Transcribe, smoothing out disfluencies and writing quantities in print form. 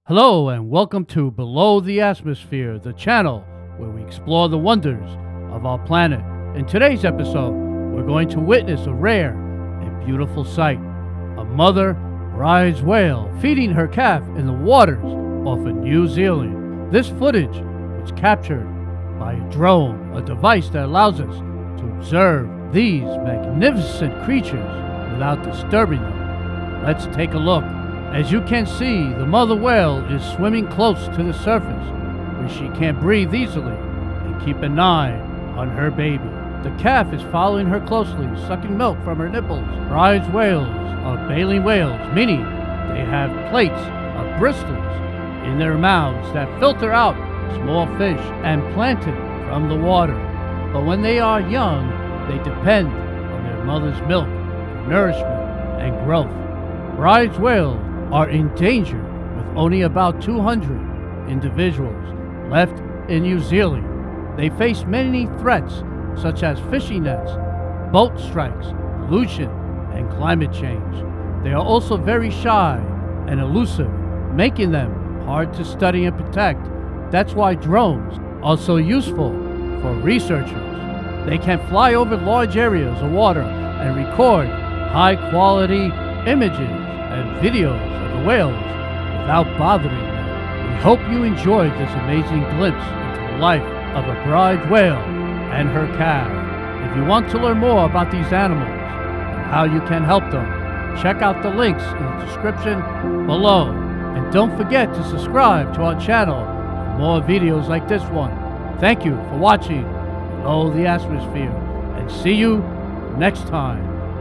Hello and welcome to Below the Atmosphere, the channel where we explore the wonders of our planet. In today's episode, we're going to witness a rare and beautiful sight. A mother Bryde's whale feeding her calf in the waters off of New Zealand. This footage was captured by a drone, a device that allows us to observe these magnificent creatures without disturbing them. Let's take a look. As you can see, the mother whale is swimming close to the surface where she can breathe easily and keep an eye on her baby. The calf is following her closely, sucking milk from her nipples. Bryde's whales are baleen whales, meaning they have plates of bristles in their mouths that filter out small fish and plankton from the water. But when they are young, they depend on their mother's milk for nourishment and growth. Bryde's whales are endangered with only about 200 individuals left in New Zealand. They face many threats such as fishing nets, boat strikes, pollution, and climate change. They are also very shy and elusive, making them hard to study and protect. That's why drones are so useful for researchers. They can fly over large areas of water and record high-quality images and videos of the whales without bothering them. We hope you enjoyed this amazing glimpse into the life of a Bryde whale and her calf. If you want to learn more about these animals and how you can help them, check out the links in the description below. And don't forget to subscribe to our channel for more videos like this one. Thank you for watching Below the Atmosphere, and see you next time.